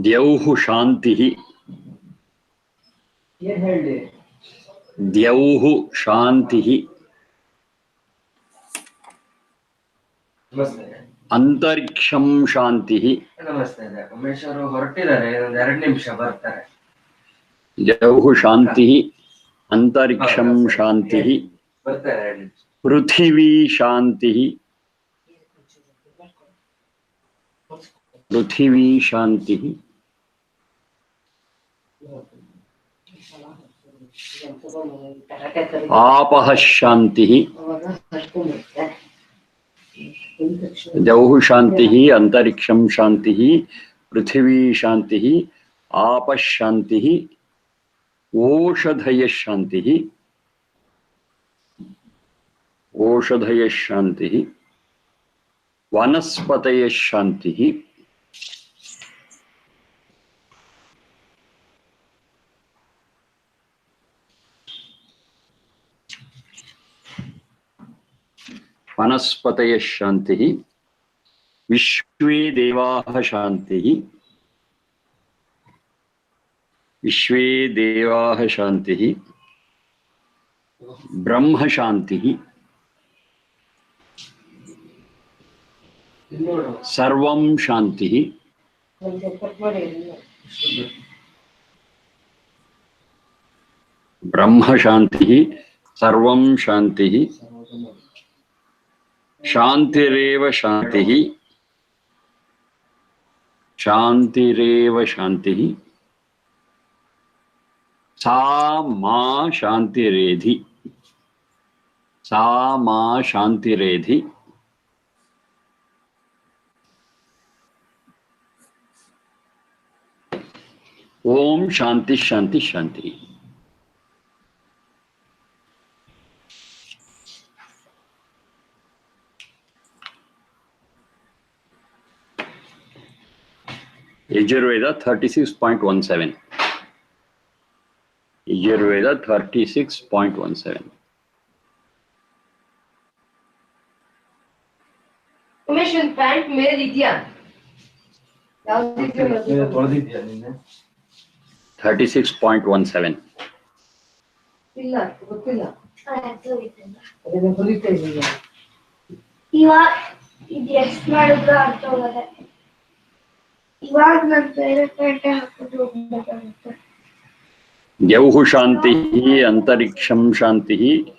Dyauhu Shantihi. Dyauhu Shantihi. Antariksham Shantihi. Dyauhu Shantihi. Antariksham Shantihi. Pruthivi Shantihi. Pruthivi Shantihi. Apaha Shantihi. Jauhu Shantihi, Antariksham Shantihi, Prithvi Shantihi, Apaha Shantihi, Oshadhaya Shantihi, Oshadhaya Shantihi, Vanaspataya Shantihi, Vanaspataya Shantihi, Vishwe Devaha Shantihi, Vishwe Devaha Shantihi, Brahma Shantihi, Sarvam Shantihi, Brahma Shantihi, Sarvam Shantihi, Shantireva Shantihi, Shantireva Shantihi, Sa Ma Shantiredhi, Sa Ma Shantiredhi, Om Shanti Shanti Shanti. Yajurveda 36.17. Yajurveda 36.17. Umesh pant मेरे दीदिया याद थोड़ा दीदिया निन्ने 36.17. ಇಲ್ಲ ಗೊತ್ತಿಲ್ಲ ಅದನ್ನ ಹೊಲಿತಾ ಇದ್ದೀಯ ಇವಾಗ ಇದು ಎಷ್ಟು ಮಾಡಿದ್ರು ಅರ್ಥ ಹೋಗದೆ ಇವಾಗ ನಾನು ಬೇರೆ ಪ್ಯಾಂಟ್ ಹಾಕಿದ್ರು ಹೋಗ್ಬೇಕಾಗುತ್ತೆ Jauhu Shantihi, Antariksham Shantihi,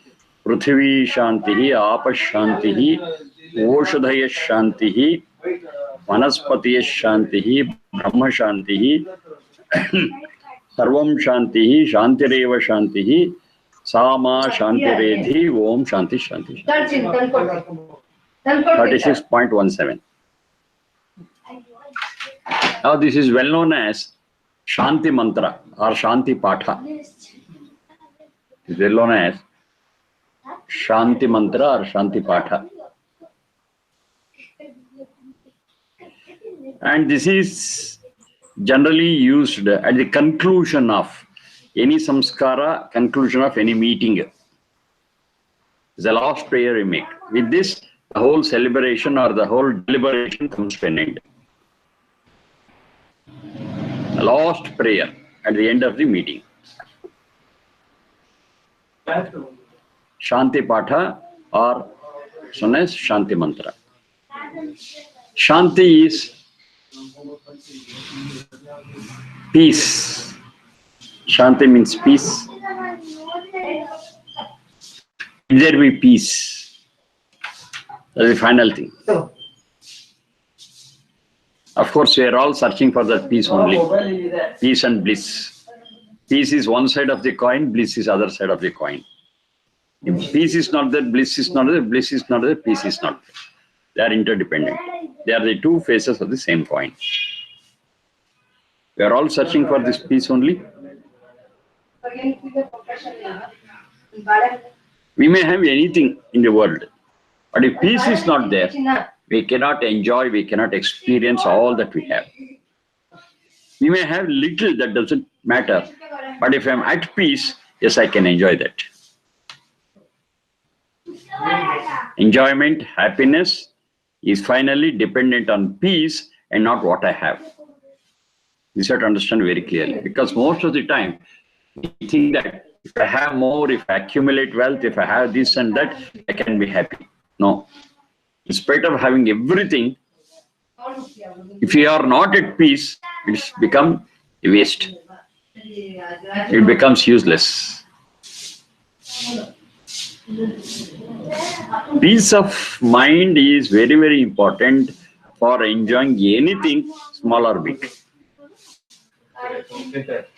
Prithvi Shantihi, Apaha Shantihi, Oshadhaya Shantihi, Vanaspatiya Shantihi, Brahma Shantihi, Sarvam Shantihi, Shantireva Shantihi, Sama Shantiredhi, Om Shanti Shanti. 36.17. Now this is well known as Shanti Mantra or Shanti Patha. It is well known as Shanti Mantra or Shanti Patha. And this is generally used at the conclusion of any samskara, conclusion of any meeting. It's the last prayer we make. With this, the whole celebration or the whole deliberation comes to an end. The last prayer at the end of the meeting. Shanti Patha or known as Shanti Mantra. Shanti is peace. Shanti means peace. Will there be peace? That's the final thing. Of course, we are all searching for that peace only. Peace and bliss. Peace is one side of the coin, bliss is other side of the coin. If peace is not there, bliss is not there, bliss is not there, peace is not there. They are interdependent. They are the two faces of the same coin. We are all searching for this peace only. We may have anything in the world, but if peace is not there, we cannot enjoy, we cannot experience all that we have. We may have little, that doesn't matter. But if I'm at peace, yes, I can enjoy that. Enjoyment, happiness is finally dependent on peace and not what I have. This you have to understand very clearly, because most of the time we think that if I have more, if I accumulate wealth, if I have this and that, I can be happy. No. In spite of having everything, if you are not at peace, it's become a waste. It becomes useless. Peace of mind is very, very important for enjoying anything, small or big.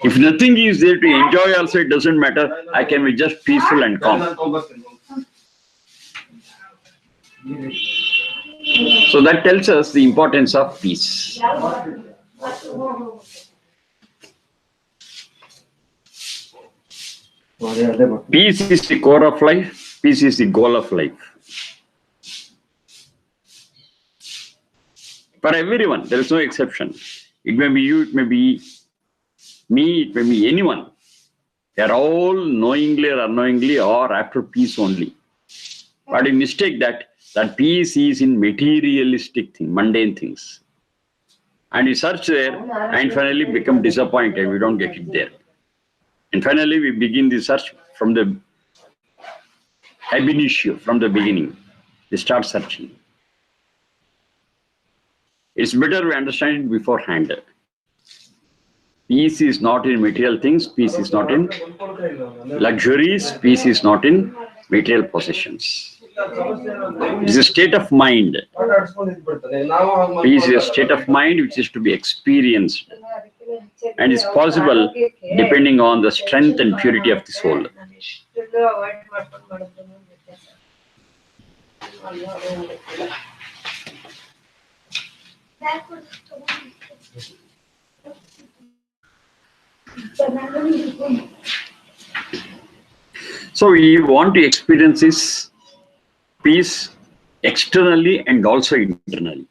If nothing is there to enjoy also, it doesn't matter. I can be just peaceful and calm. So that tells us the importance of peace. Peace is the core of life. Peace is the goal of life. For everyone, there is no exception. It may be you, it may be me, it may be anyone. They are all knowingly or unknowingly or after peace only. But we mistake that peace is in materialistic things, mundane things. And we search there and finally become disappointed. We don't get it there. And finally, we begin the search from the ab initio, from the beginning. We start searching. It's better we understand it beforehand. Peace is not in material things. Peace is not in luxuries. Peace is not in material possessions. It is a state of mind. Peace is a state of mind which is to be experienced. And is possible depending on the strength and purity of the soul. So we want to experience this peace externally and also internally.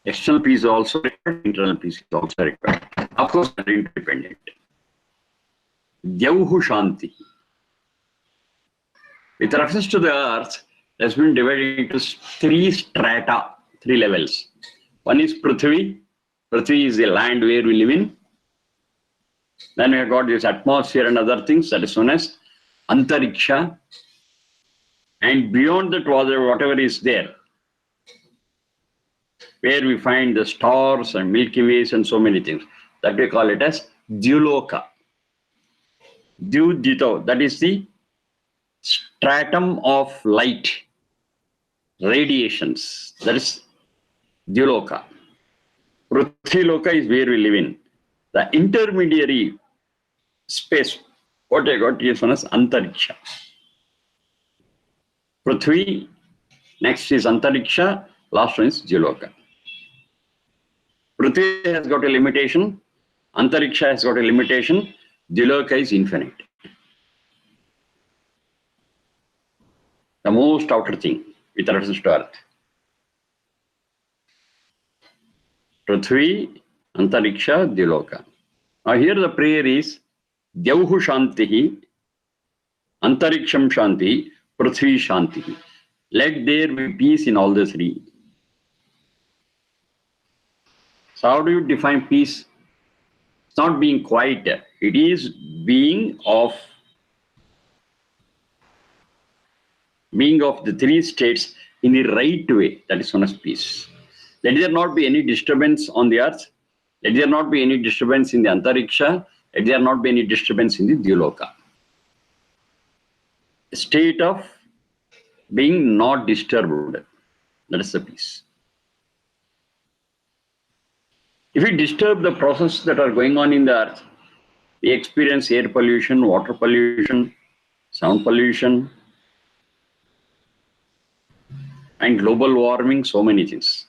External peace is also required, internal peace is also required. Of course, they are independent. Dyauhu Shanti. With reference to the earth, it has been divided into three strata, three levels. One is Prithvi. Prithvi is the land where we live in. Then we have got this atmosphere and other things, that is known as Antariksha. And beyond that, whatever is there, where we find the stars and Milky Ways and so many things, that we call it as Dyuloka. Dyudito, that is the stratum of light, radiations, that is Dyuloka. Prithviloka is where we live in. The intermediary space, what I got is known as Antariksha. Prithvi, next is Antariksha, last one is Dyuloka. Prithvi has got a limitation, Antariksha has got a limitation, Dyuloka is infinite. The most outer thing with reference to earth. Prithvi, Antariksha, Dyuloka. Now here the prayer is Dyauhu Shantihi, Antariksham Shanti, Prithvi Shanti. Let there be peace in all the three. So how do you define peace? It's not being quiet. It is being of the three states in the right way. That is known as peace. Let there not be any disturbance on the earth. Let there not be any disturbance in the Antariksha. Let there not be any disturbance in the Dyuloka. A state of being not disturbed. That is the peace. If we disturb the processes that are going on in the earth, we experience air pollution, water pollution, sound pollution, and global warming, so many things.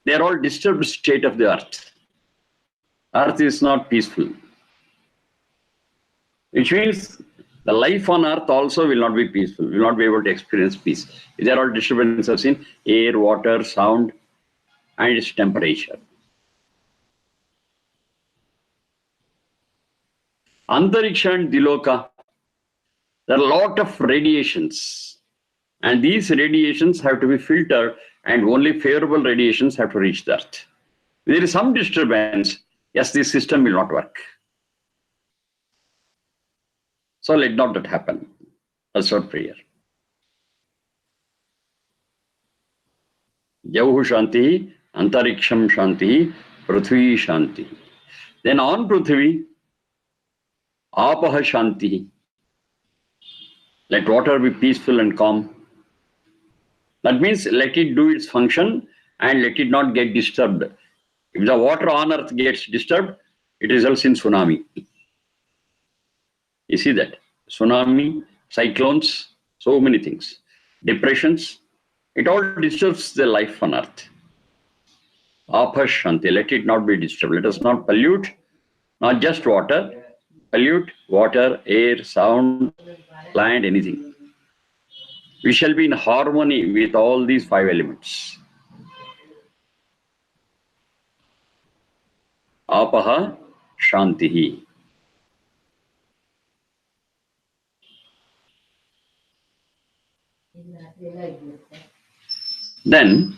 They are all disturbed state of the earth. Earth is not peaceful. Which means the life on earth also will not be peaceful, will not be able to experience peace. There are all disturbances in air, water, sound, and its temperature. Antariksha and Dyuloka, There are a lot of radiations, and these radiations have to be filtered, and only favorable radiations have to reach the earth. If there is some disturbance, yes, this system will not work. So let not that happen. That's our prayer. Jauhu Shanti, Antariksham Shanti, Prithvi Shanti. Then on Prithvi, Apaha Shanti. Let water be peaceful and calm. That means let it do its function and let it not get disturbed. If the water on earth gets disturbed, it results in tsunami. You see that? Tsunami, cyclones, so many things. Depressions, it all disturbs the life on earth. Apaha Shanti, let it not be disturbed. Let us not pollute, not just water, pollute water, air, sound, land, anything. We shall be in harmony with all these 5 elements. Apaha Shantihi. Then,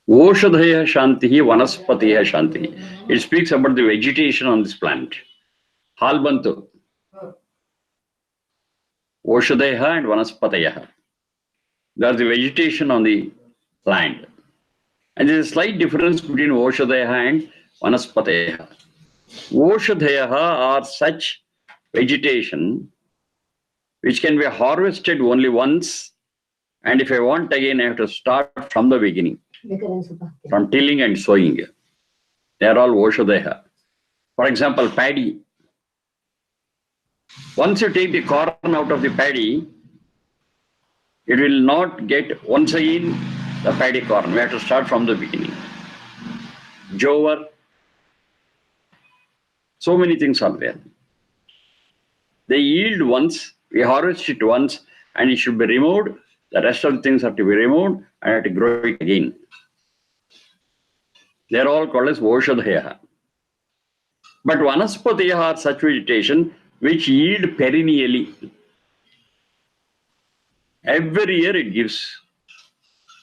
Oshadhaya Shantihi, Vanaspatiha Shantihi. It speaks about the vegetation on this planet. Halbantu. Oshadhaya and Vanaspataya. They are the vegetation on the land. And there is a slight difference between Oshadhaya and Vanaspataya. Oshadhaya are such vegetation which can be harvested only once, and if I want again, I have to start from the beginning, from tilling and sowing. They are all Oshadhaya. For example, paddy. Once you take the corn out of the paddy, it will not get once again the paddy corn. We have to start from the beginning. Jover. So many things are there. They yield once, we harvest it once, and it should be removed. The rest of the things have to be removed and have to grow it again. They are all called as Oshadhaya. But Vanaspatiya are such vegetation which yield perennially. Every year it gives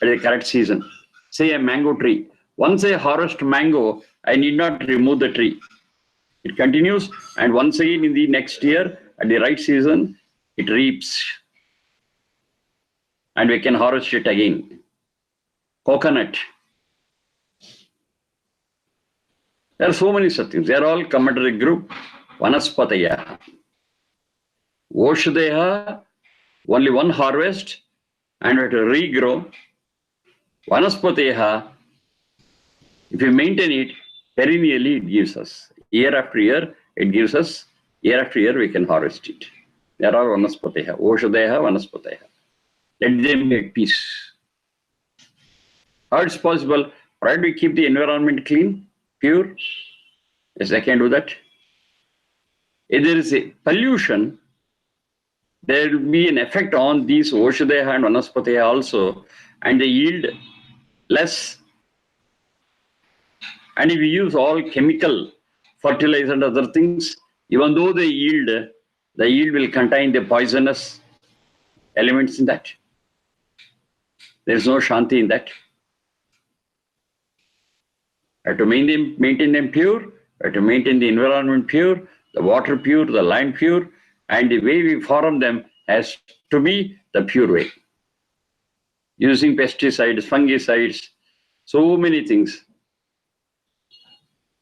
at the correct season. Say a mango tree. Once I harvest mango, I need not remove the tree. It continues, and once again in the next year, at the right season, it reaps. And we can harvest it again. Coconut. There are so many such things. They are all come under the group Vanaspataya. Oshadhaya, only one harvest, and we have to regrow. Vanaspataya, if we maintain it, perennially it gives us. Year after year, it gives us. Year after year, we can harvest it. There are Vanaspataya. Oshadhaya, Vanaspataya. Let them be at peace. How it's possible? Right, we keep the environment clean, pure. Yes, I can do that. If there is a pollution, there will be an effect on these Oshadhaya and Vanaspataya also, and they yield less. And if we use all chemical fertilizer and other things, even though they yield, the yield will contain the poisonous elements in that. There is no Shanti in that. We have to maintain them pure, we have to maintain the environment pure, the water pure, the land pure, and the way we farm them has to be the pure way. Using pesticides, fungicides, so many things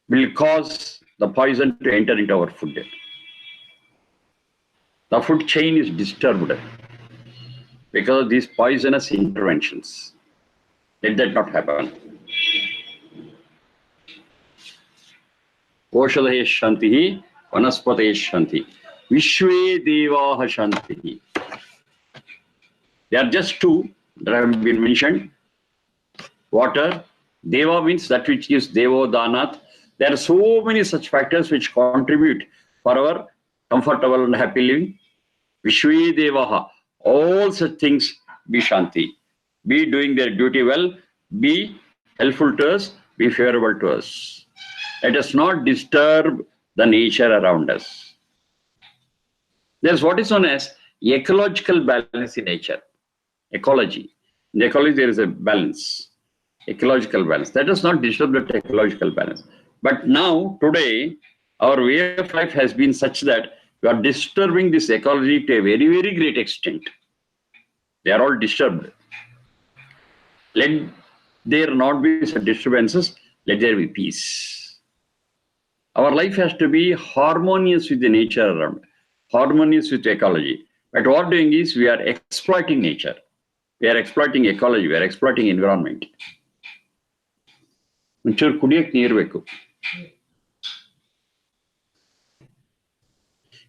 will cause the poison to enter into our food. The food chain is disturbed because of these poisonous interventions. Let that not happen. Oshadhaya Shantihi, Vanaspataya Shanti. Vishwe Devaha Shantihi. There are just 2 that have been mentioned. Water. Deva means that which gives Devo Danat. There are so many such factors which contribute for our comfortable and happy living. Vishwe Devaha. All such things be Shanti. Be doing their duty well. Be helpful to us. Be favorable to us. Let us not disturb the nature around us. There's what is known as ecological balance in nature. Ecology. In ecology, there is a balance. Ecological balance. That does not disturb that ecological balance. But now, today, our way of life has been such that we are disturbing this ecology to a very, very great extent. They are all disturbed. Let there not be such disturbances. Let there be peace. Our life has to be harmonious with the nature around, harmonious with ecology. But what doing is we are exploiting nature. We are exploiting ecology. We are exploiting environment. ಒಂಚೂರು ಕುಡಿಯಕ್ಕೆ ನೀರು ಬೇಕು.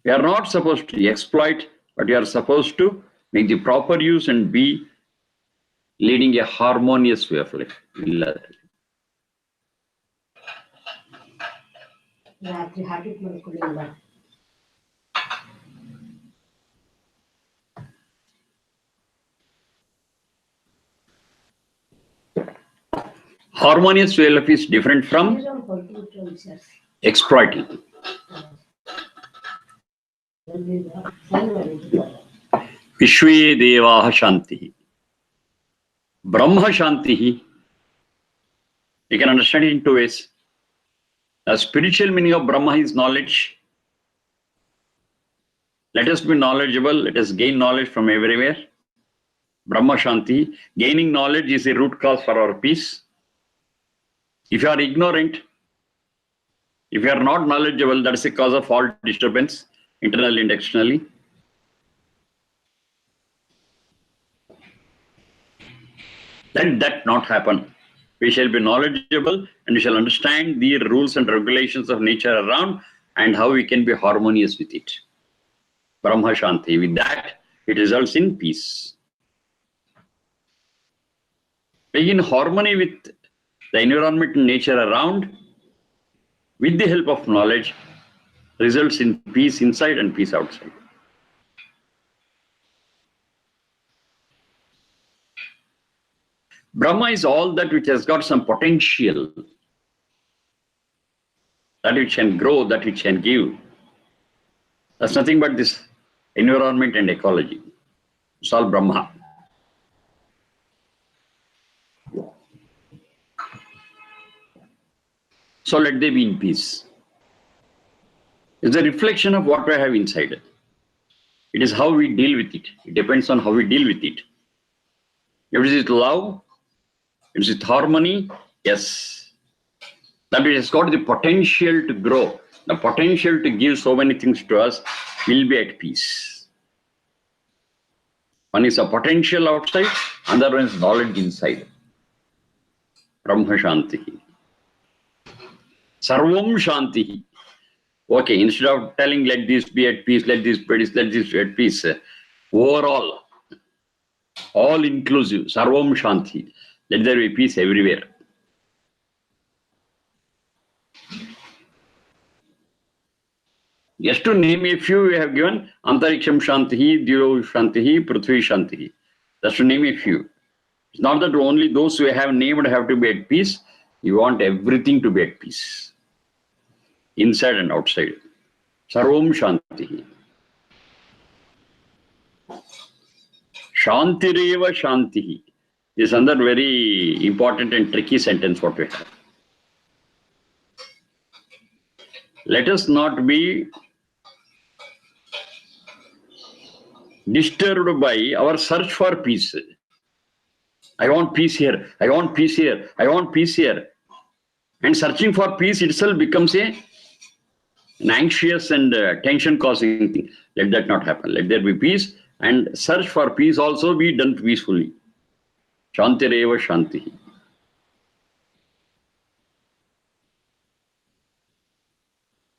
We are not supposed to exploit, but we are supposed to make the proper use and be leading a harmonious way of life. Harmonious way of life is different from exploiting. Vishwe Devaha Shanti. Brahma Shanti. You can understand it in two ways. The spiritual meaning of Brahma is knowledge. Let us be knowledgeable. Let us gain knowledge from everywhere. Brahma Shanti. Gaining knowledge is a root cause for our peace. If you are ignorant, if you are not knowledgeable, that is the cause of all disturbance, internally and externally. Let that not happen. We shall be knowledgeable and we shall understand the rules and regulations of nature around and how we can be harmonious with it. Brahma Shanti. With that, it results in peace. Being in harmony with the environment and nature around, with the help of knowledge, results in peace inside and peace outside. Brahma is all that which has got some potential, that which can grow, that which can give. That's nothing but this environment and ecology. It's all Brahma. So let they be in peace. It's a reflection of what we have inside. It is how we deal with it. It depends on how we deal with it. If it is love, if it is harmony, yes. That it has got the potential to grow, the potential to give so many things to us, will be at peace. One is a potential outside, another one is knowledge inside. Brahma Shanti. Sarvam Shanti. Okay, instead of telling let this be at peace, let this be at peace, overall, all inclusive, Sarvam Shanti. Let there be peace everywhere. Just to name a few, we have given Antariksham Shanti, Diyo Shanti, Prithvi Shanti. Just to name a few. It's not that only those who have named have to be at peace. You want everything to be at peace. Inside and outside. Sarvam Shanti. Shantireva Shanti. This is another very important and tricky sentence what we have. Let us not be disturbed by our search for peace. I want peace here. I want peace here. I want peace here. And searching for peace itself becomes an anxious and tension-causing thing. Let that not happen. Let there be peace. And search for peace also be done peacefully. Shantireva Shanti.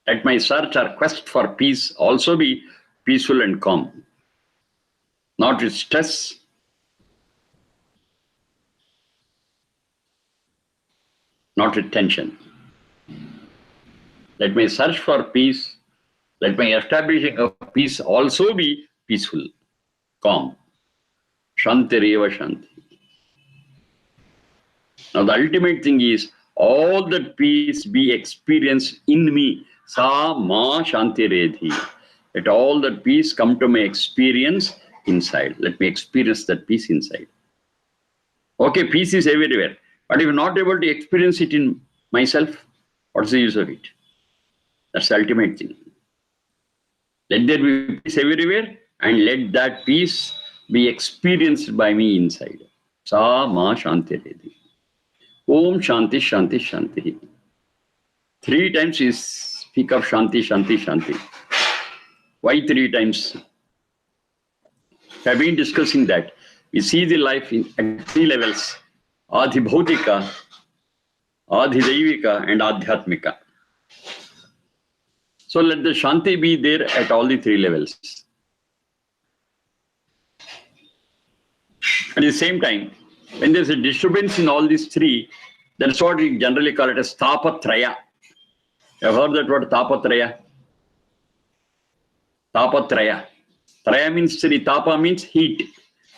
Let my search or quest for peace also be peaceful and calm. Not with stress. Not with tension. Let my search for peace, let my establishing of peace also be peaceful, calm. Shantireva Shanti. Now the ultimate thing is, all that peace be experienced in me. Sa ma Shantiredhi. Let all that peace come to my experience inside. Let me experience that peace inside. Okay, peace is everywhere. But if I'm not able to experience it in myself, what's the use of it? That's the ultimate thing. Let there be peace everywhere and let that peace be experienced by me inside. Sa ma shanti redi. Om shanti shanti shanti. 3 times we speak of shanti, shanti, shanti. Why 3 times? We have been discussing that. We see the life at 3 levels. Adhibhautika, Adhidaivika and Adhyatmika. So let the Shanti be there at all the 3 levels. At the same time, when there's a disturbance in all these 3, that's what we generally call it as Tapatraya. You have heard that word Tapatraya? Tapatraya. Traya means 3. Tapa means heat,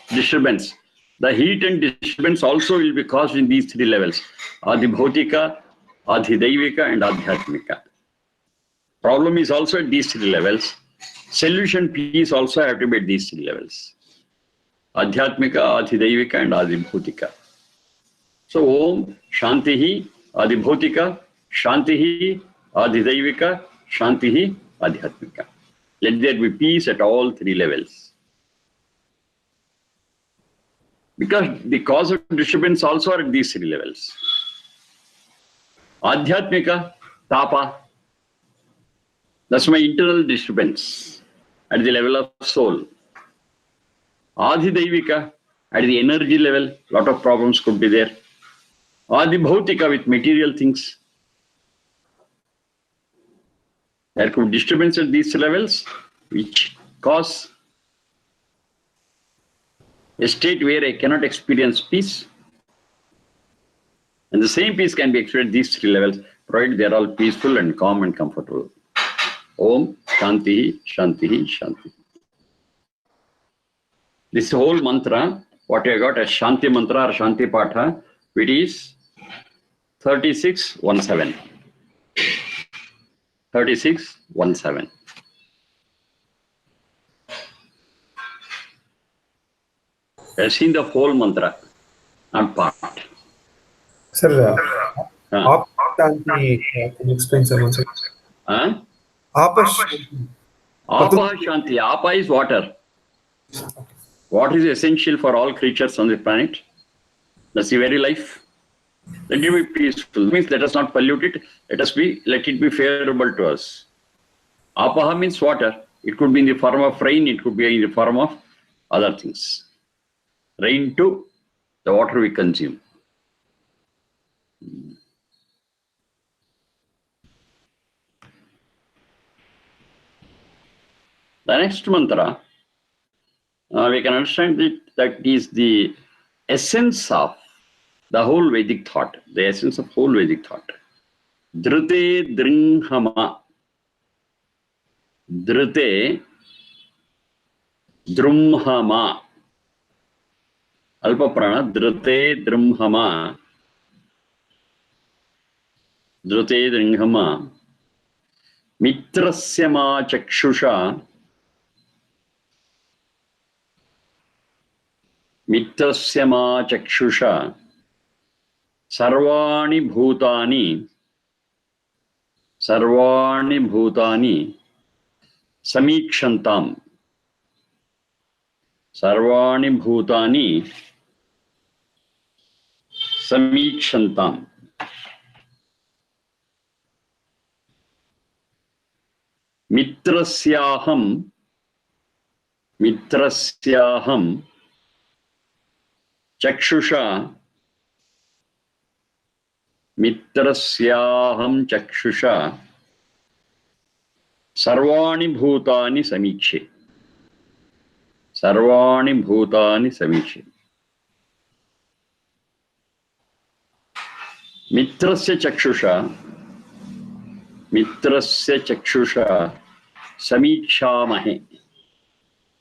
disturbance. The heat and disturbance also will be caused in these 3 levels. Adhibhautika, Adhidaivika and Adhyatmika. Problem is also at these 3 levels. Solution peace also have to be at these 3 levels. Adhyatmika, Adhidaivika and Adhibhautika. So Om Shantihi, Adhibhautika, Shantihi, Adhidaivika, Shantihi, Adhyatmika. Let there be peace at all 3 levels. Because the cause of disturbance also are at these 3 levels. Adhyatmika, Tapa. That's my internal disturbance at the level of soul. Adhidaivika, at the energy level, lot of problems could be there. Adhibhautika, with material things. There could be disturbance at these levels, which cause a state where I cannot experience peace. And the same peace can be experienced at these 3 levels, provided they are all peaceful and calm and comfortable. Om Shanti Shanti Shanti. This whole mantra, what I got as Shanti mantra or Shanti Patha, it is 3617. 3617. I've seen the whole mantra, not part. Sir, Apa Shanti, can you explain, sir, once again? Apa Shanti. Apa Shanti. Apa is water. Water is essential for all creatures on the planet. That's the very life. Let it be peaceful. Means let us not pollute it. Let it be favorable to us. Apaha means water. It could be in the form of rain. It could be in the form of other things. Rain too, the water we consume. The next mantra, we can understand that is the essence of the whole Vedic thought, the essence of whole Vedic thought. Dhrute Dringhama. Dhrute Drumhama. Alpa prana, Dhrute Drumhama. Dhrute Dringhama. Mitrasyama Chakshusha. Mitrasyama Chakshusha. Sarvani Bhutani. Sarvani Bhutani. Samikshantam. Sarvani Bhutani. Samikshantam. Mitrasyaham. Mitrasyaham. Chakshusha. Mitrasyaham Chakshusha. Sarvani Bhutani Samikshe. Sarvani Bhutani Samikshe. Mitrasya Chakshusha. Mitrasya Chakshusha. Samikshamahe.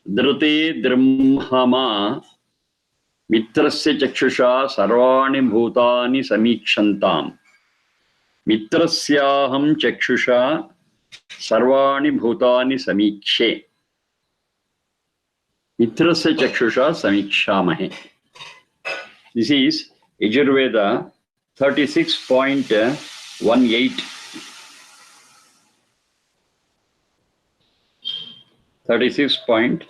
Dhrute Drimhama. Mitrasya Chakshusha. Sarvani Bhutani Samikshantam. Mitrasyaham Chakshusha. Sarvani bhutani samikshe. Mitrasya chakshusha samikshamahe. This is Yajurveda 36.18. 36.18.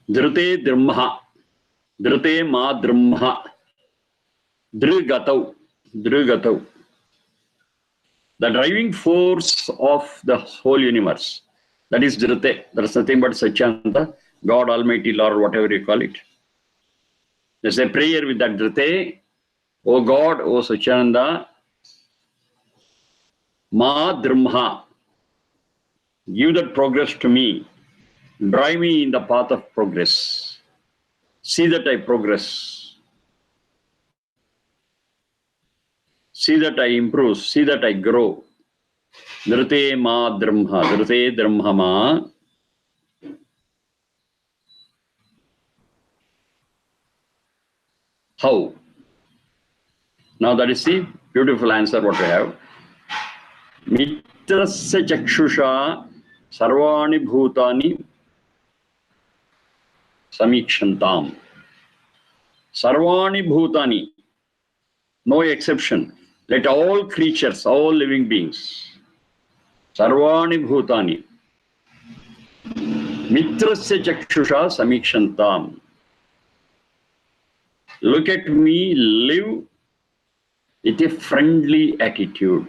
Dhrute dhrmha. Dhrute ma dhrmha. Dhrigatau. Dhrigatau. The driving force of the whole universe. That is Dhrute. There is nothing but Satchidananda, God Almighty, Lord, whatever you call it. There's a prayer with that Dhrute. O God, O Satchidananda, ma dhrmha. Give that progress to me. Drive me in the path of progress. See that I progress. See that I improve. See that I grow. Dhrute ma dhrmha. Dhrute dhrmha ma. How? Now that is the beautiful answer what we have. Mitrasya chakshusha sarvani bhutani samikshantam. Sarvani bhutani. No exception. Let all creatures, all living beings. Sarvani bhutani. Mitrasya chakshusha samikshantam. Look at me, live with a friendly attitude,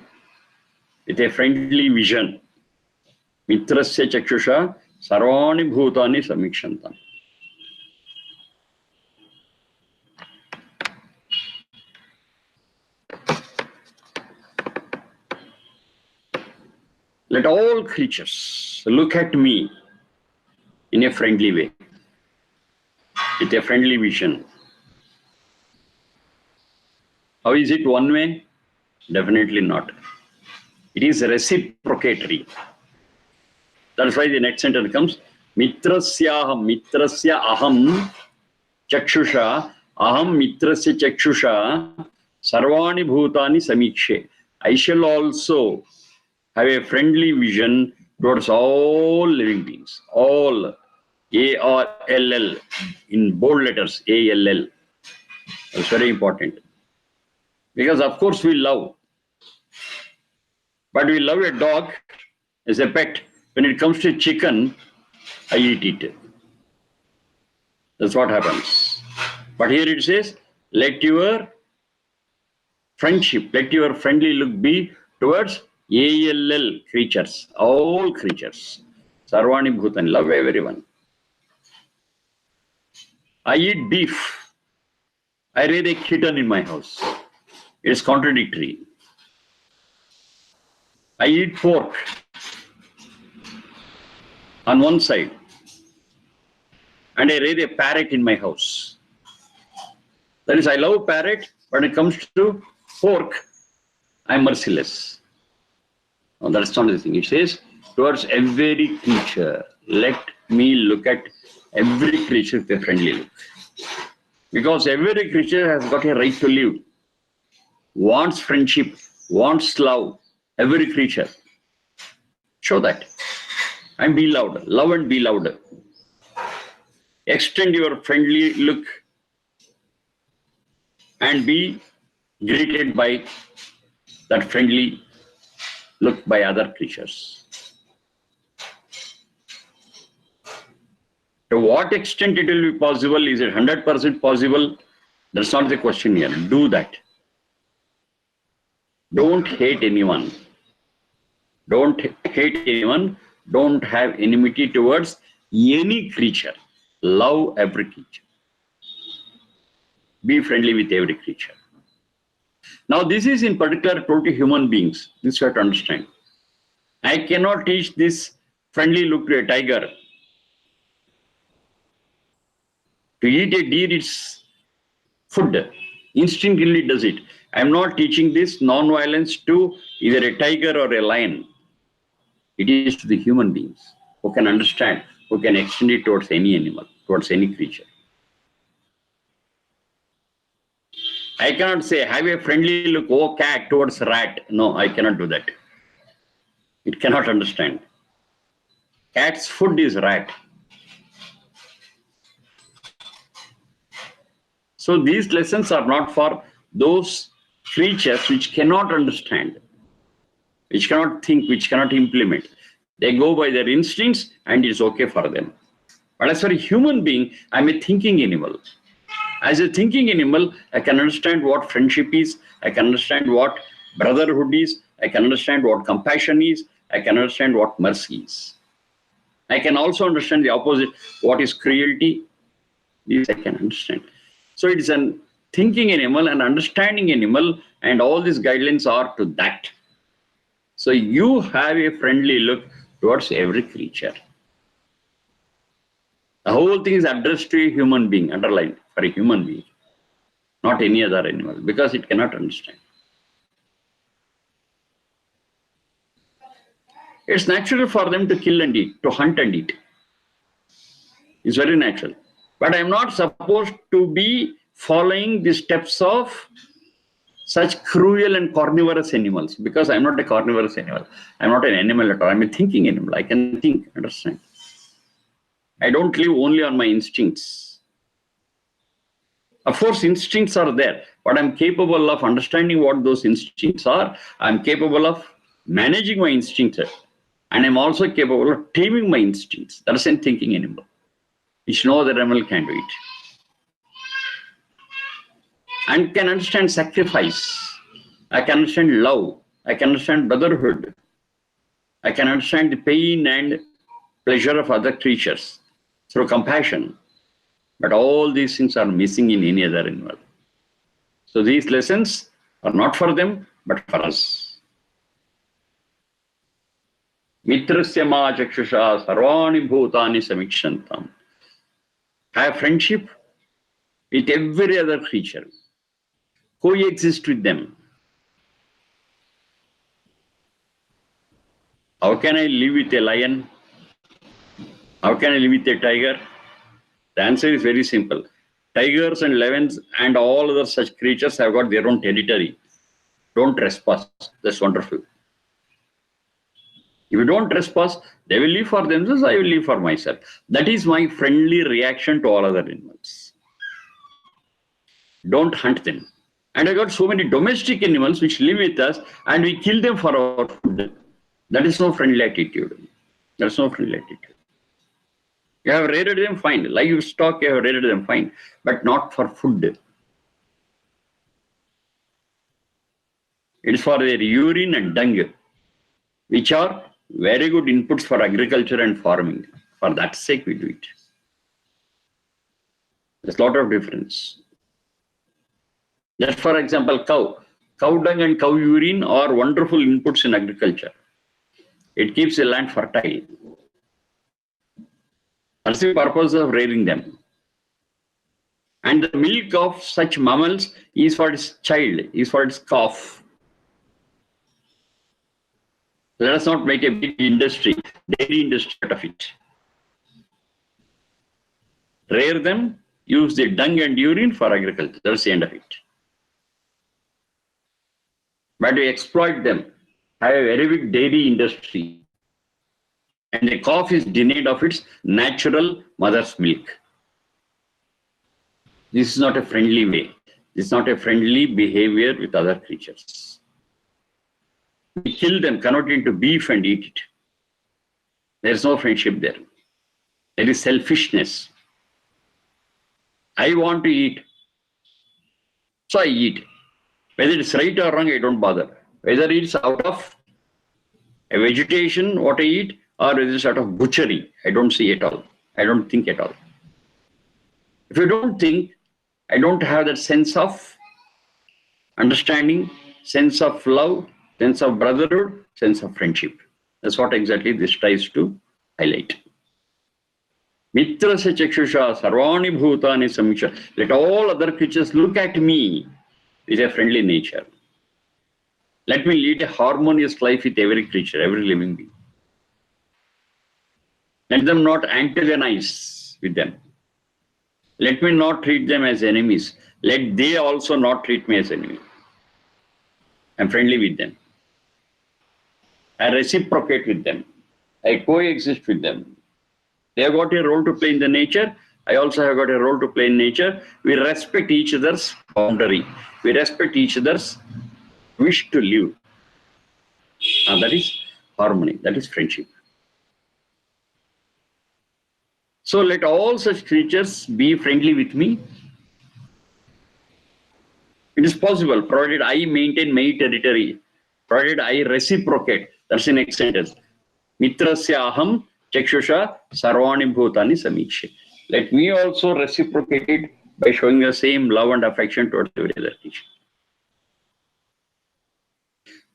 with a friendly vision. Mitrasya chakshusha sarvani bhutani samikshantam. Let all creatures look at me in a friendly way, with a friendly vision. How is it one way? Definitely not. It is reciprocatory. That's why the next sentence comes, Mitrasyaham, Mitrasya aham chakshusha, aham mitrasya chakshusha, sarvani bhutani samikshe. I shall also have a friendly vision towards all living beings. All. A-R-L-L. In bold letters, A-L-L. That's very important. Because of course we love. But we love a dog as a pet. When it comes to chicken, I eat it. That's what happens. But here it says, let your friendship, let your friendly look be towards A-L-L creatures, all creatures. Sarvani Bhutani, love everyone. I eat beef. I raise a kitten in my house. It's contradictory. I eat pork on one side, and I raise a parrot in my house. That is, I love parrot, but when it comes to pork, I'm merciless. No, that's not the thing. It says, towards every creature, let me look at every creature with a friendly look. Because every creature has got a right to live, wants friendship, wants love, every creature. Show that. And be loud. Love and be loud. Extend your friendly look and be greeted by that friendly look by other creatures. To what extent it will be possible? Is it 100% possible? That's not the question here. Do that. Don't hate anyone. Don't hate anyone. Don't have enmity towards any creature. Love every creature. Be friendly with every creature. Now this is in particular told to human beings. This you have to understand. I cannot teach this friendly look to a tiger. To eat a deer, it's food. Instinctively does it. I am not teaching this non-violence to either a tiger or a lion. It is to the human beings who can understand, who can extend it towards any animal, towards any creature. I cannot say, have a friendly look, oh cat, towards rat. No, I cannot do that. It cannot understand. Cat's food is rat. So these lessons are not for those creatures which cannot understand, which cannot think, which cannot implement. They go by their instincts and it's okay for them. But as for a human being, I'm a thinking animal. As a thinking animal, I can understand what friendship is, I can understand what brotherhood is, I can understand what compassion is, I can understand what mercy is. I can also understand the opposite, what is cruelty. These I can understand. So it is a thinking animal, an understanding animal, and all these guidelines are to that. So you have a friendly look towards every creature. The whole thing is addressed to a human being, underlined for a human being, not any other animal, because it cannot understand. It's natural for them to kill and eat, to hunt and eat. It's very natural. But I'm not supposed to be following the steps of such cruel and carnivorous animals, because I'm not a carnivorous animal. I'm not an animal at all. I'm a thinking animal. I can think, understand. I don't live only on my instincts. Of course, instincts are there, but I'm capable of understanding what those instincts are. I'm capable of managing my instincts, and I'm also capable of taming my instincts. That's a thinking animal, which no other animal can do it. And can understand sacrifice. I can understand love. I can understand brotherhood. I can understand the pain and pleasure of other creatures through compassion. But all these things are missing in any other animal. So these lessons are not for them, but for us. Mitrasya ma chakshusha sarvani bhutani samikshantam. Have friendship with every other creature. Coexist with them. How can I live with a lion? How can I live with a tiger? The answer is very simple. Tigers and lions and all other such creatures have got their own territory. Don't trespass. That's wonderful. If you don't trespass, they will live for themselves, I will live for myself. That is my friendly reaction to all other animals. Don't hunt them. And I got so many domestic animals which live with us and we kill them for our food. That is no friendly attitude. That's no friendly attitude. You have raided them, fine. Livestock, you have raided them, fine. But not for food. It is for their urine and dung, which are very good inputs for agriculture and farming. For that sake, we do it. There's a lot of difference. Just for example, cow. Cow dung and cow urine are wonderful inputs in agriculture. It keeps the land fertile. That's the purpose of rearing them. And the milk of such mammals is for its child, is for its calf. Let us not make a big industry, dairy industry out of it. Rear them, use the dung and urine for agriculture. That's the end of it. But we exploit them, have a very big dairy industry. And the calf is denied of its natural mother's milk. This is not a friendly way. This is not a friendly behavior with other creatures. We kill them, convert it into beef and eat it. There is no friendship there. There is selfishness. I want to eat, so I eat. Whether it's right or wrong, I don't bother. Whether it's out of a vegetation, what I eat, or whether it's out of butchery, I don't see at all. I don't think at all. If you don't think, I don't have that sense of understanding, sense of love, sense of brotherhood, sense of friendship. That's what exactly this tries to highlight. Mitrasya chakshusha sarvani bhutani samiksha. Let all other creatures look at me. with a friendly nature. Let me lead a harmonious life with every creature, every living being. Let them not antagonize with them. Let me not treat them as enemies. Let they also not treat me as enemy. I'm friendly with them. I reciprocate with them. I coexist with them. They have got a role to play in the nature. I also have got a role to play in nature. We respect each other's boundary. We respect each other's wish to live. And that is harmony. That is friendship. So let all such creatures be friendly with me. It is possible, provided I maintain my territory, provided I reciprocate. That's the next sentence. Mitrasya aham chakshusha sarvani bhutani samikshe. Let me also reciprocate it by showing the same love and affection towards every other creature.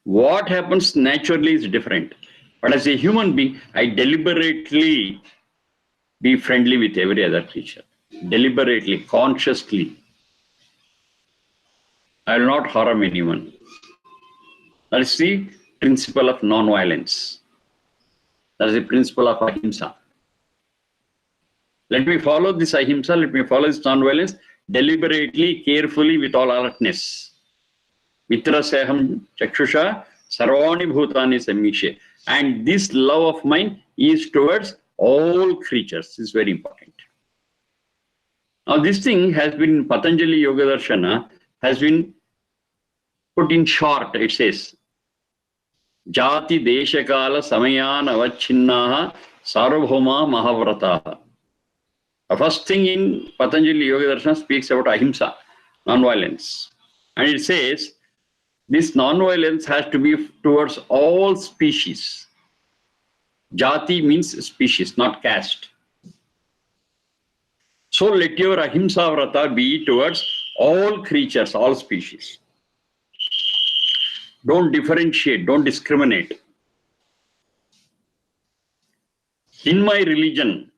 What happens naturally is different. But as a human being, I deliberately be friendly with every other creature. Deliberately, consciously. I will not harm anyone. That is the principle of non-violence. That is the principle of ahimsa. Let me follow this ahimsa, let me follow this non-violence deliberately, carefully, with all alertness. Mitraseham chakshusha sarvani bhutani samikshe. And this love of mine is towards all creatures. This is very important. Now this thing has been, Patanjali Yoga Darshana has been put in short. It says, Jati deshakala samayan avachinnaha sarvabhauma mahavrataha. The first thing in Patanjali Yoga Darshana speaks about ahimsa, non-violence. And it says, this non-violence has to be towards all species. Jati means species, not caste. So let your ahimsa vrata be towards all creatures, all species. Don't differentiate, don't discriminate. In my religion,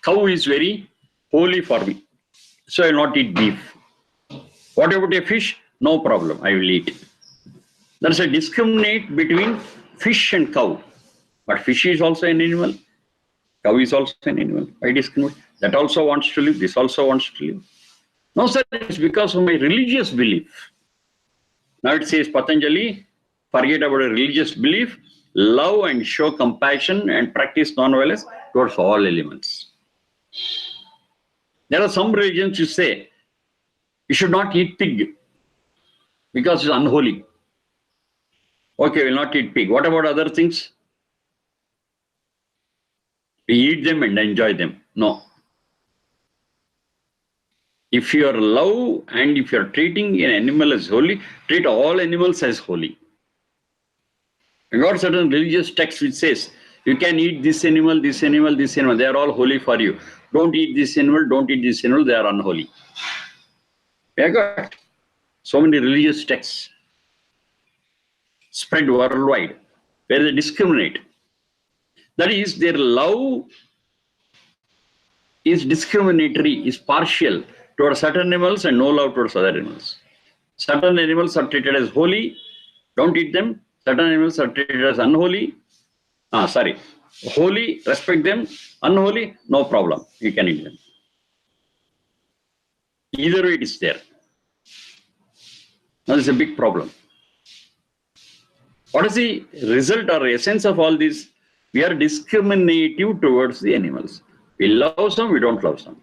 cow is very holy for me, so I will not eat beef. What about a fish? No problem, I will eat. There's a discriminate between fish and cow. But fish is also an animal. Cow is also an animal. I discriminate. That also wants to live. This also wants to live. No, sir, it's because of my religious belief. Now it says Patanjali, forget about a religious belief, love and show compassion and practice non-violence towards all elements. There are some religions you say, you should not eat pig because it's unholy. Okay, we'll not eat pig. What about other things? We eat them and enjoy them. No. If you are love and if you are treating an animal as holy, treat all animals as holy. You got certain religious text which says, you can eat this animal, this animal, this animal. They are all holy for you. Don't eat this animal, don't eat this animal. They are unholy. We have got so many religious texts spread worldwide where they discriminate. That is, their love is discriminatory, is partial towards certain animals and no love towards other animals. Certain animals are treated as holy, don't eat them. Certain animals are treated as unholy. Holy, respect them. Unholy, no problem. You can eat them. Either way it is there. Now, this is a big problem. What is the result or essence of all this? We are discriminative towards the animals. We love some, we don't love some.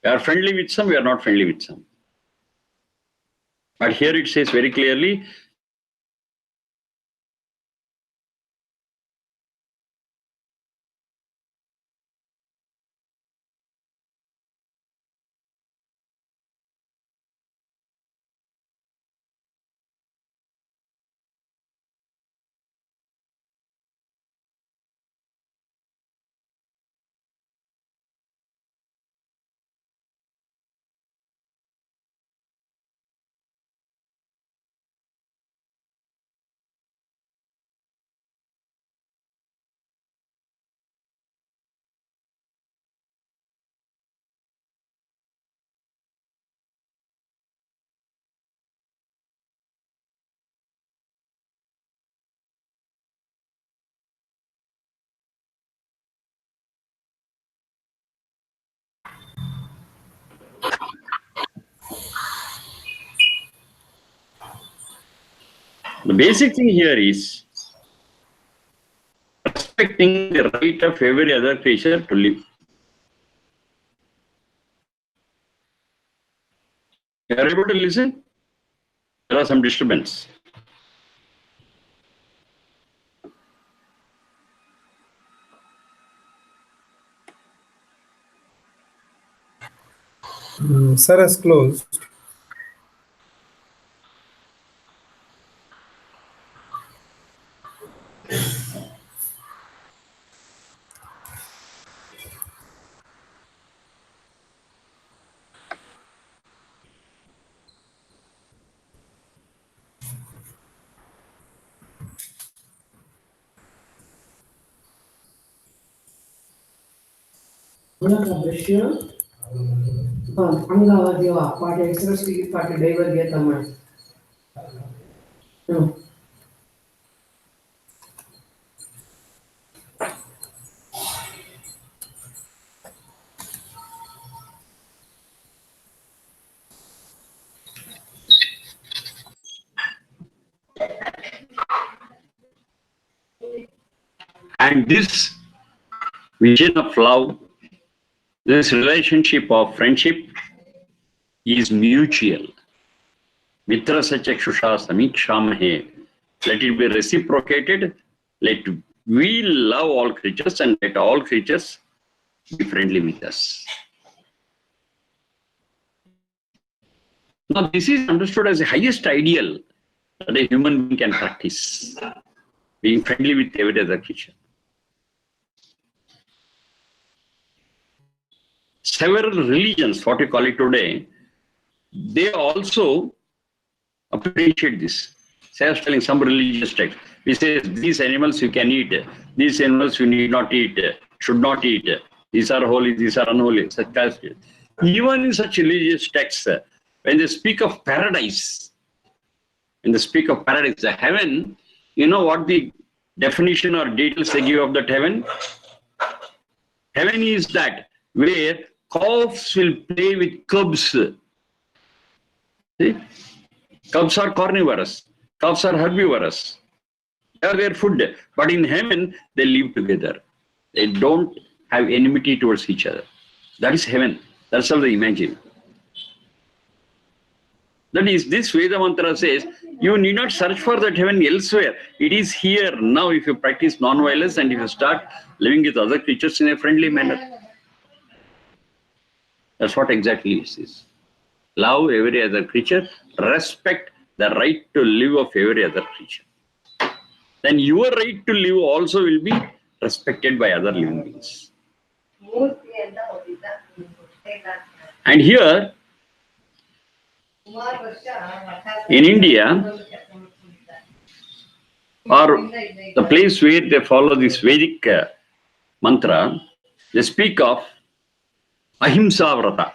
We are friendly with some, we are not friendly with some. But here it says very clearly, The basic thing here is respecting the right of every other creature to live. You are able to listen? There are some disturbance. Sir has closed. And this vision of love, this relationship of friendship is mutual. Mitra Sachakshusha Samikshamahe. Let it be reciprocated. Let we love all creatures and let all creatures be friendly with us. Now, this is understood as the highest ideal that a human being can practice, being friendly with every other creature. Several religions, what you call it today, they also appreciate this. So I was telling some religious text, we say these animals you can eat, these animals you need not eat, should not eat, these are holy, these are unholy. Such as, even in such religious texts, when they speak of paradise, the heaven, you know what the definition or details they give of that heaven? Heaven is that where calves will play with cubs. See? Cubs are carnivorous. Cubs are herbivorous. They are their food. But in heaven, they live together. They don't have enmity towards each other. That is heaven. That's how they imagine. That is, this Veda mantra says, you need not search for that heaven elsewhere. It is here now if you practice non-violence and if you start living with other creatures in a friendly manner. That's what exactly it is. Love every other creature, respect the right to live of every other creature. Then your right to live also will be respected by other living beings. And here, in India, or the place where they follow this Vedic mantra, they speak of Ahimsa Vrata.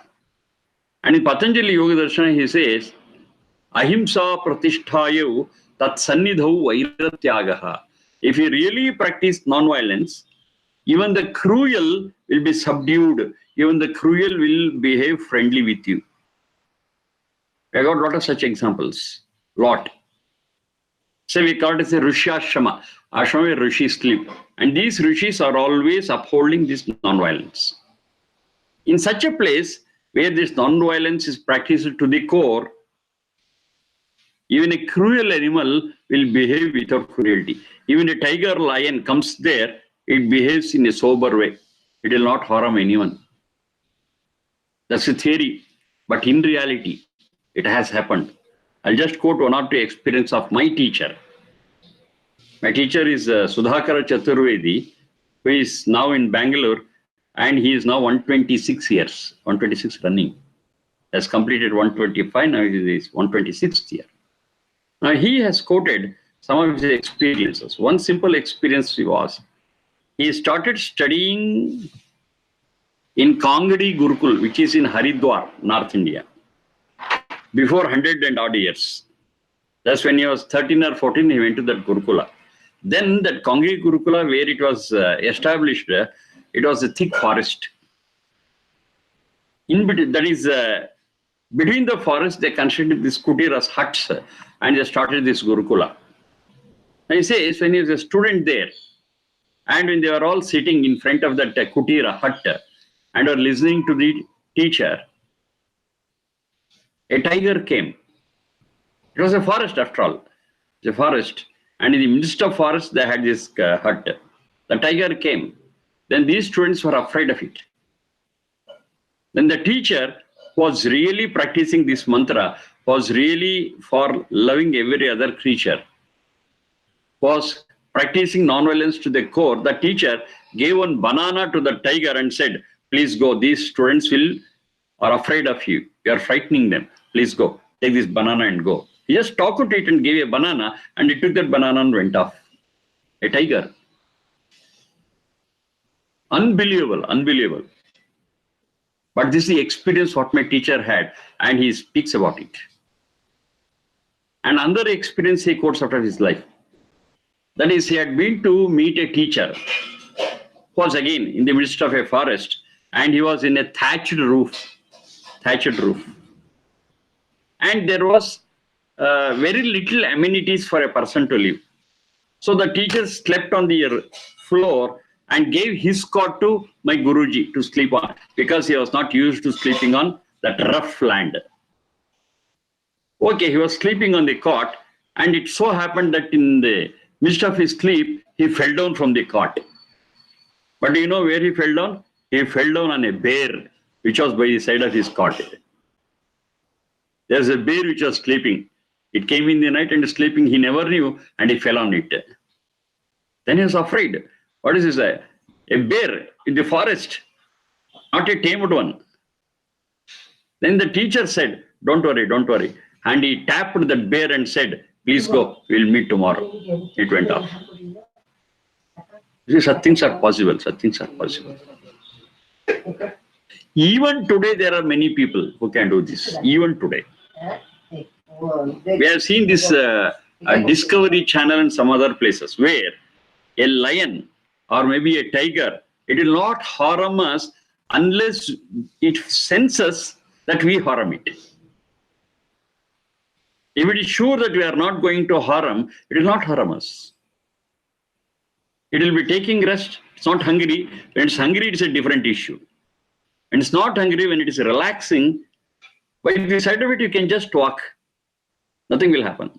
And in Patanjali Yoga Darshana, he says, Ahimsa Pratishthayu Tat Sannidhau Vairatyagaha. If you really practice non-violence, even the cruel will be subdued. Even the cruel will behave friendly with you. I got a lot of such examples. Lot. So we call it as a Rishi Ashrama. Ashrama where rishis live. And these rishis are always upholding this non-violence. In such a place where this non-violence is practiced to the core, even a cruel animal will behave without cruelty. Even a tiger lion comes there, it behaves in a sober way. It will not harm anyone. That's a theory. But in reality, it has happened. I'll just quote one or two experiences of my teacher. My teacher is Sudhakara Chaturvedi, who is now in Bangalore, and he is now 126 years, 126 running. Has completed 125, now he is 126th year. Now he has quoted some of his experiences. One simple experience was, he started studying in Kangadi Gurukul, which is in Haridwar, North India, before 100 and odd years. That's when he was 13 or 14, he went to that Gurukula. Then that Kangadi Gurukula, where it was established, it was a thick forest. In between, that is, between the forest, they constructed these kutiras, huts, and they started this Gurukula. And he says, when he was a student there, and when they were all sitting in front of that kutira hut and were listening to the teacher, a tiger came. It was a forest after all. It's a forest. And in the midst of forest, they had this hut. The tiger came. Then these students were afraid of it. Then the teacher was really practicing this mantra, was really for loving every other creature, was practicing non-violence to the core. The teacher gave one banana to the tiger and said, please go, these students are afraid of you. You are frightening them. Please go, take this banana and go. He just talked to it and gave a banana, and it took that banana and went off. A tiger. Unbelievable, unbelievable. But this is the experience what my teacher had, and he speaks about it. And another experience he quotes out of his life. That is, he had been to meet a teacher who was again in the midst of a forest, and he was in a thatched roof. And there was very little amenities for a person to live. So the teacher slept on the floor and gave his cot to my Guruji to sleep on, because he was not used to sleeping on that rough land. Okay, he was sleeping on the cot, and it so happened that in the midst of his sleep, he fell down from the cot. But do you know where he fell down? He fell down on a bear, which was by the side of his cot. There's a bear which was sleeping. It came in the night and sleeping. He never knew, and he fell on it. Then he was afraid. What is this? A bear in the forest, not a tamed one. Then the teacher said, don't worry. And he tapped the bear and said, please go, we'll meet tomorrow. It went off. Such things are possible. Even today, there are many people who can do this. Even today. We have seen this Discovery Channel and some other places where a lion or maybe a tiger, it will not harm us unless it senses that we harm it. If it is sure that we are not going to harm, it will not harm us. It will be taking rest. It's not hungry. When it's hungry, it's a different issue. And it's not hungry when it is relaxing. By the side of it, you can just walk. Nothing will happen.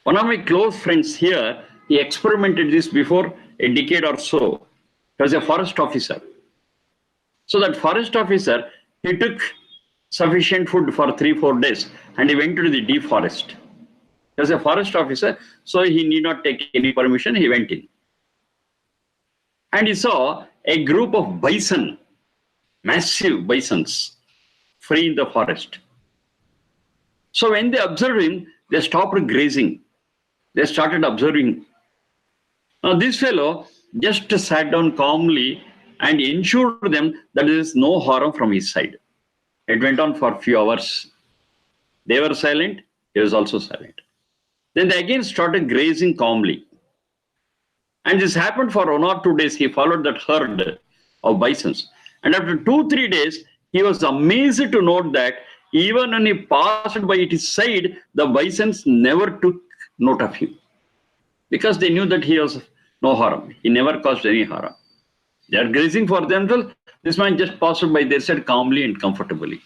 One of my close friends here, he experimented this before a decade or so. He was a forest officer. So that forest officer, he took sufficient food for 3-4 days and he went to the deep forest. He was a forest officer, so he need not take any permission, he went in. And he saw a group of bison, massive bisons, free in the forest. So when they observed him, they stopped grazing. They started observing. Now this fellow just sat down calmly and ensured them that there is no harm from his side. It went on for a few hours. They were silent, he was also silent. Then they again started grazing calmly. And this happened for 1 or 2 days. He followed that herd of bisons. And after 2-3 days, he was amazed to note that even when he passed by his side, the bisons never took note of him. Because they knew that he was no harm. He never caused any harm. They are grazing for themselves. This man just passed by their side calmly and comfortably.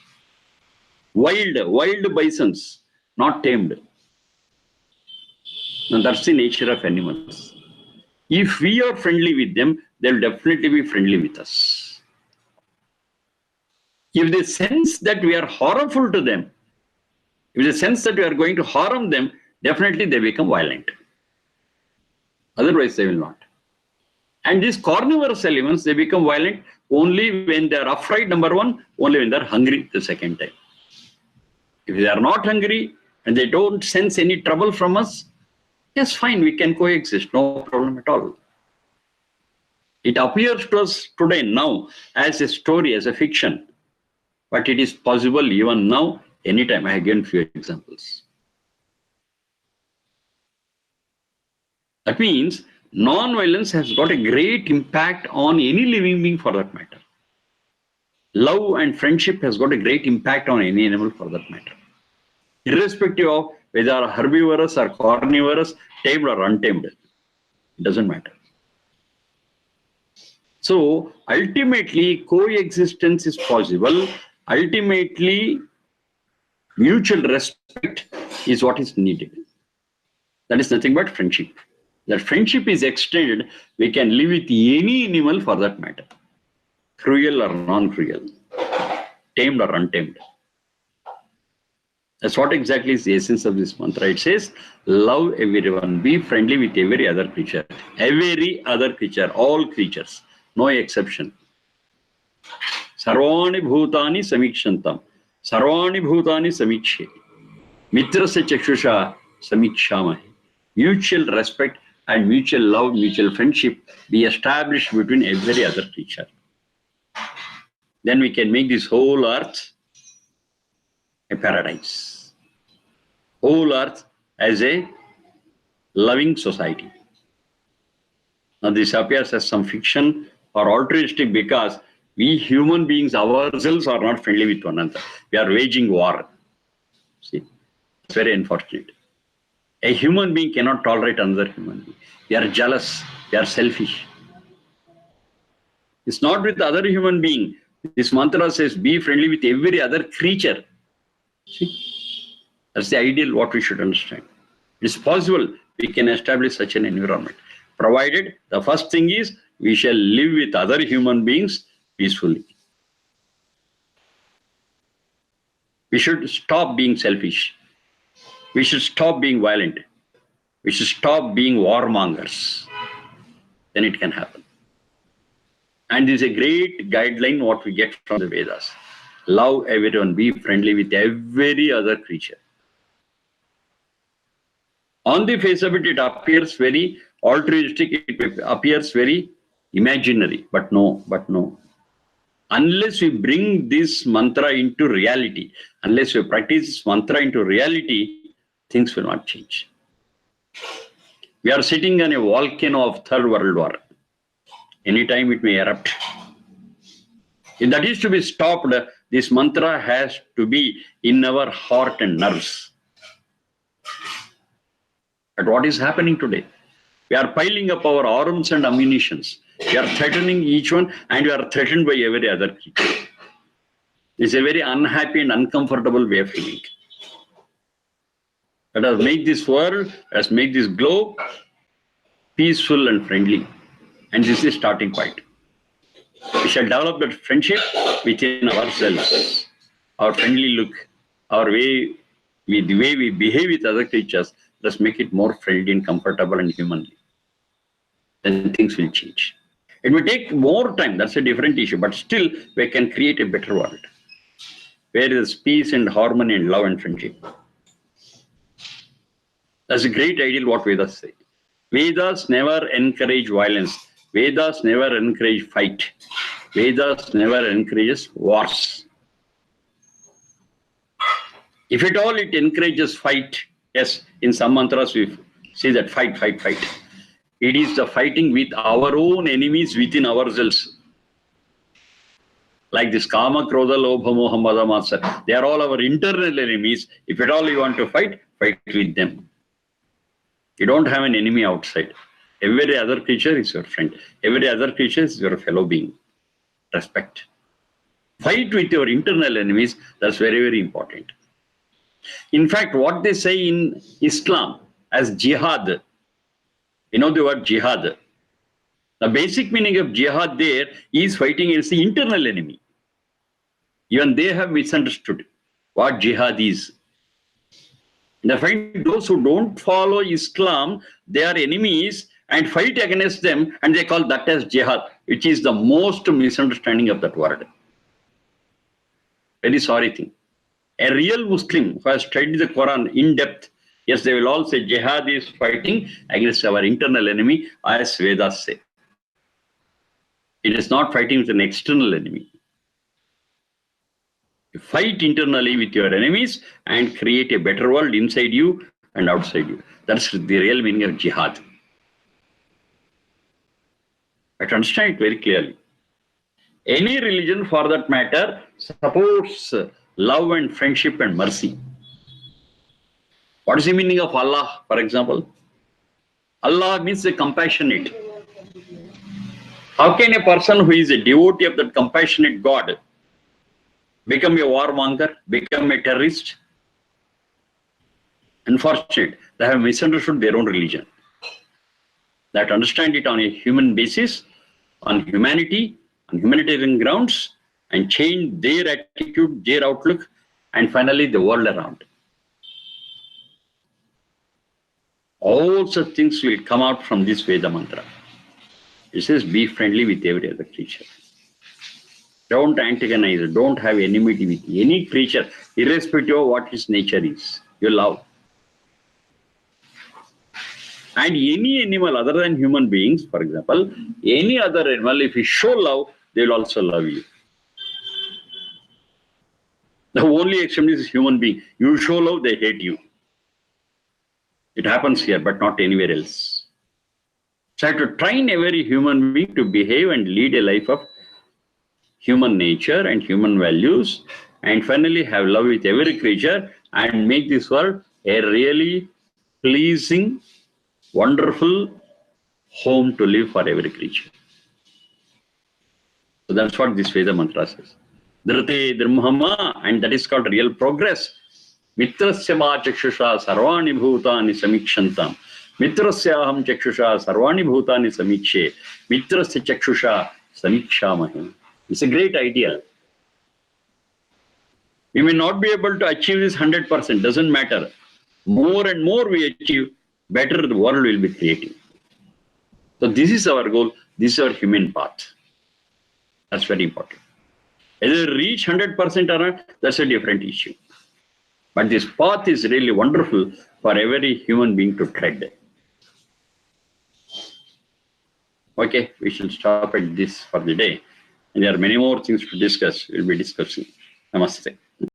Wild bisons, not tamed. Now that's the nature of animals. If we are friendly with them, they'll definitely be friendly with us. If they sense that we are harmful to them, if they sense that we are going to harm them, definitely they become violent. Otherwise, they will not. And these carnivorous elements, they become violent only when they are afraid, number one, only when they are hungry the second time. If they are not hungry and they don't sense any trouble from us, yes, fine, we can coexist, no problem at all. It appears to us today now as a story, as a fiction, but it is possible even now, anytime. I have given few examples. That means non-violence has got a great impact on any living being for that matter. Love and friendship has got a great impact on any animal for that matter. Irrespective of whether herbivorous or carnivorous, tamed or untamed. It doesn't matter. So ultimately, coexistence is possible. Ultimately, mutual respect is what is needed. That is nothing but friendship. That friendship is extended, we can live with any animal for that matter, cruel or non-cruel, tamed or untamed. That's what exactly is the essence of this mantra. It says, love everyone, be friendly with every other creature. Every other creature, all creatures, no exception. Sarvani bhutani samikshantam. Sarvani bhutani samikshe. Mitrasya chakshusha samikshamahe. Mutual respect and mutual love, mutual friendship be established between every other creature. Then we can make this whole earth a paradise. Whole earth as a loving society. Now this appears as some fiction or altruistic because we human beings ourselves are not friendly with one another. We are waging war. See, it's very unfortunate. A human being cannot tolerate another human being. We are jealous. We are selfish. It's not with other human being. This mantra says, be friendly with every other creature. See, that's the ideal what we should understand. It's possible we can establish such an environment, provided the first thing is we shall live with other human beings peacefully. We should stop being selfish. We should stop being violent. We should stop being warmongers. Then it can happen. And this is a great guideline what we get from the Vedas. Love everyone, be friendly with every other creature. On the face of it, it appears very altruistic, it appears very imaginary, but no. Unless we bring this mantra into reality, unless we practice this mantra into reality, things will not change. We are sitting on a volcano of Third World War. Anytime it may erupt. If that is to be stopped, this mantra has to be in our heart and nerves. But what is happening today? We are piling up our arms and ammunitions. We are threatening each one and we are threatened by every other creature. It's a very unhappy and uncomfortable way of living. Let us make this world, let us make this globe peaceful and friendly. And this is starting point. We shall develop that friendship within ourselves. Our friendly look, our way, the way we behave with other creatures, let's make it more friendly and comfortable and humanly. Then things will change. It will take more time, that's a different issue, but still we can create a better world where there is peace and harmony and love and friendship. That's a great ideal what Vedas say. Vedas never encourage violence. Vedas never encourage fight. Vedas never encourages wars. If at all it encourages fight, yes, in some mantras we say that fight. It is the fighting with our own enemies within ourselves. Like this Kama, Krodha, Lobha, Moha, Mada, Matsar. They are all our internal enemies. If at all you want to fight with them. You don't have an enemy outside. Every other creature is your friend. Every other creature is your fellow being. Respect. Fight with your internal enemies. That's very, very important. In fact, what they say in Islam as jihad, you know the word jihad. The basic meaning of jihad there is fighting against the internal enemy. Even they have misunderstood what jihad is. And I find those who don't follow Islam, they are enemies and fight against them, and they call that as jihad, which is the most misunderstanding of that word. Very sorry thing. A real Muslim who has studied the Quran in depth, yes, they will all say jihad is fighting against our internal enemy, as Vedas say. It is not fighting with an external enemy. You fight internally with your enemies and create a better world inside you and outside you. That's the real meaning of jihad. I can understand it very clearly. Any religion, for that matter, supports love and friendship and mercy. What is the meaning of Allah, for example? Allah means the compassionate. How can a person who is a devotee of that compassionate God become a warmonger, become a terrorist? Unfortunate, they have misunderstood their own religion. That understand it on a human basis, on humanity, on humanitarian grounds, and change their attitude, their outlook, and finally the world around. All such things will come out from this Veda mantra. It says, be friendly with every other creature. Don't antagonize, don't have enmity with any creature, irrespective of what his nature is. You love. And any animal other than human beings, for example, any other animal, if you show love, they will also love you. The only exception is human being. You show love, they hate you. It happens here, but not anywhere else. So I have to train every human being to behave and lead a life of human nature and human values, and finally have love with every creature and make this world a really pleasing, wonderful home to live for every creature. So that's what this Veda mantra says. Dhrite Dharmahama, and that is called real progress. Mitrasya ma chakshusha sarvani bhutani samikshantam. Mitrasya aham chakshusha sarvani bhutani samikshe. Mitrasya chakshusha samikshamahe. It's a great ideal. We may not be able to achieve this 100%, doesn't matter. More and more we achieve, better the world will be creating. So this is our goal, this is our human path. That's very important. Whether we reach 100% or not, that's a different issue. But this path is really wonderful for every human being to tread. Okay, we shall stop at this for the day. And there are many more things to discuss. We'll be discussing. Namaste.